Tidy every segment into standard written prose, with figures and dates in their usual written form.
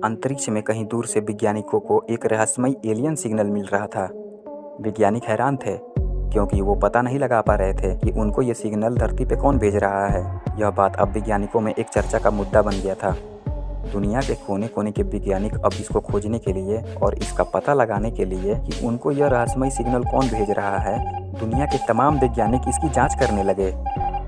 अंतरिक्ष में कहीं दूर से वैज्ञानिकों को एक रहस्यमय एलियन सिग्नल मिल रहा था। वैज्ञानिक हैरान थे क्योंकि वो पता नहीं लगा पा रहे थे कि उनको ये सिग्नल धरती पे कौन भेज रहा है। यह बात अब वैज्ञानिकों में एक चर्चा का मुद्दा बन गया था। दुनिया के कोने कोने के वैज्ञानिक अब इसको खोजने के लिए और इसका पता लगाने के लिए कि उनको यह रहस्यमय सिग्नल कौन भेज रहा है, दुनिया के तमाम वैज्ञानिक इसकी जांच करने लगे।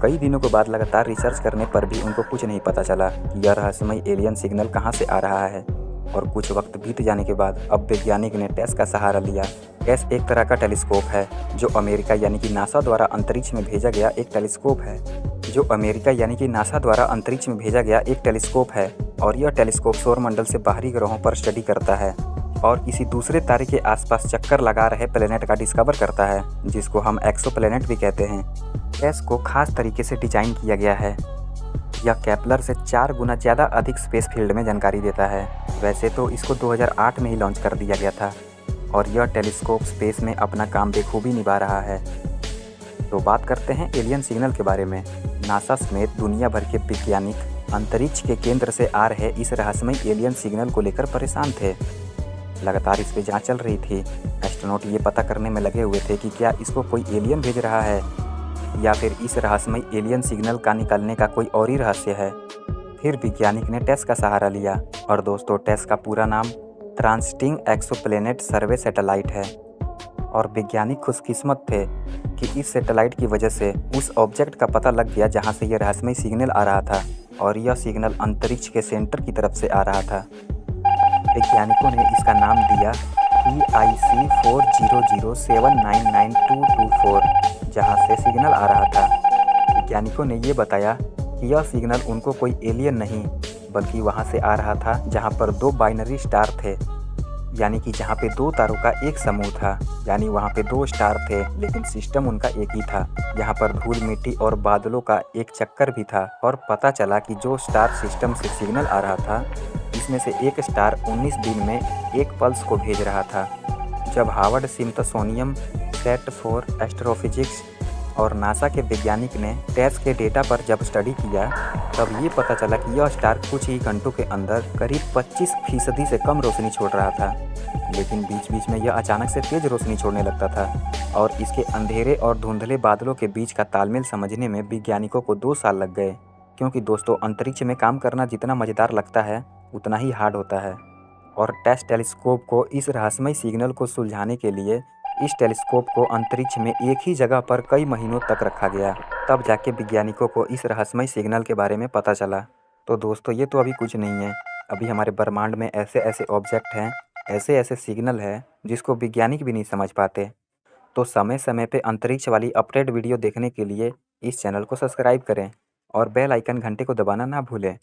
कई दिनों के बाद लगातार रिसर्च करने पर भी उनको कुछ नहीं पता चला कि यह रहस्यमय एलियन सिग्नल कहाँ से आ रहा है। और कुछ वक्त बीत जाने के बाद अब वैज्ञानिक ने टेस का सहारा लिया। टेस एक तरह का टेलीस्कोप है जो अमेरिका यानी कि नासा द्वारा अंतरिक्ष में भेजा गया एक टेलीस्कोप है और यह टेलीस्कोप सौरमंडल से बाहरी ग्रहों पर स्टडी करता है और किसी दूसरे तारे के आसपास चक्कर लगा रहे प्लेनेट का डिस्कवर करता है, जिसको हम एक्सोप्लैनेट भी कहते हैं। टेस को खास तरीके से डिजाइन किया गया है। यह केपलर से 4 गुना ज़्यादा अधिक स्पेस फील्ड में जानकारी देता है। वैसे तो इसको 2008 में ही लॉन्च कर दिया गया था और यह टेलीस्कोप स्पेस में अपना काम बेखूबी निभा रहा है। तो बात करते हैं एलियन सिग्नल के बारे में। नासा समेत दुनिया भर के वैज्ञानिक अंतरिक्ष के केंद्र से आ रहे इस रहस्यमय एलियन सिग्नल को लेकर परेशान थे। लगातार इस पर जांच चल रही थी। एस्ट्रोनॉट ये पता करने में लगे हुए थे कि क्या इसको कोई एलियन भेज रहा है या फिर इस रहस्यमय एलियन सिग्नल का निकलने का कोई और ही रहस्य है। फिर वैज्ञानिक ने टेस का सहारा लिया और दोस्तों, टेस का पूरा नाम ट्रांसिटिंग एक्सोप्लैनेट सर्वे सैटेलाइट है। और वैज्ञानिक खुशकिस्मत थे कि इस सैटेलाइट की वजह से उस ऑब्जेक्ट का पता लग गया जहां से यह रहस्यमय सिग्नल आ रहा था और यह सिग्नल अंतरिक्ष के सेंटर की तरफ से आ रहा था। वैज्ञानिकों ने इसका नाम दिया PIC 400799224, जहां से सिग्नल आ रहा था। वैज्ञानिकों ने ये बताया कि यह सिग्नल उनको कोई एलियन नहीं बल्कि वहां से आ रहा था जहां पर 2 बाइनरी स्टार थे, यानी कि जहां पे 2 तारों का एक समूह था। यानी वहां पे 2 स्टार थे लेकिन सिस्टम उनका एक ही था। यहाँ पर धूल मिट्टी और बादलों का एक चक्कर भी था। और पता चला कि जो स्टार सिस्टम से सिग्नल आ रहा था, इसमें से एक स्टार 19 दिन में एक पल्स को भेज रहा था। जब Harvard Smithsonian centre for astrophysics और नासा के वैज्ञानिक ने टेस के डेटा पर जब स्टडी किया, तब ये पता चला कि यह स्टार कुछ ही घंटों के अंदर करीब 25% से कम रोशनी छोड़ रहा था। लेकिन बीच बीच में यह अचानक से तेज रोशनी छोड़ने लगता था और इसके अंधेरे और धुंधले बादलों के बीच का तालमेल समझने में वैज्ञानिकों को 2 साल लग गए। क्योंकि दोस्तों, अंतरिक्ष में काम करना जितना मज़ेदार लगता है उतना ही हार्ड होता है। और टेस टेलीस्कोप को इस रहस्यमय सिग्नल को सुलझाने के लिए इस टेलीस्कोप को अंतरिक्ष में एक ही जगह पर कई महीनों तक रखा गया। तब जाके वैज्ञानिकों को इस रहस्यमय सिग्नल के बारे में पता चला। तो दोस्तों, ये तो अभी कुछ नहीं है। अभी हमारे ब्रह्मांड में ऐसे ऐसे ऑब्जेक्ट हैं, ऐसे ऐसे सिग्नल हैं जिसको वैज्ञानिक भी नहीं समझ पाते। तो समय समय पे अंतरिक्ष वाली अपडेट वीडियो देखने के लिए इस चैनल को सब्सक्राइब करें और बेल आइकन घंटे को दबाना ना भूलें।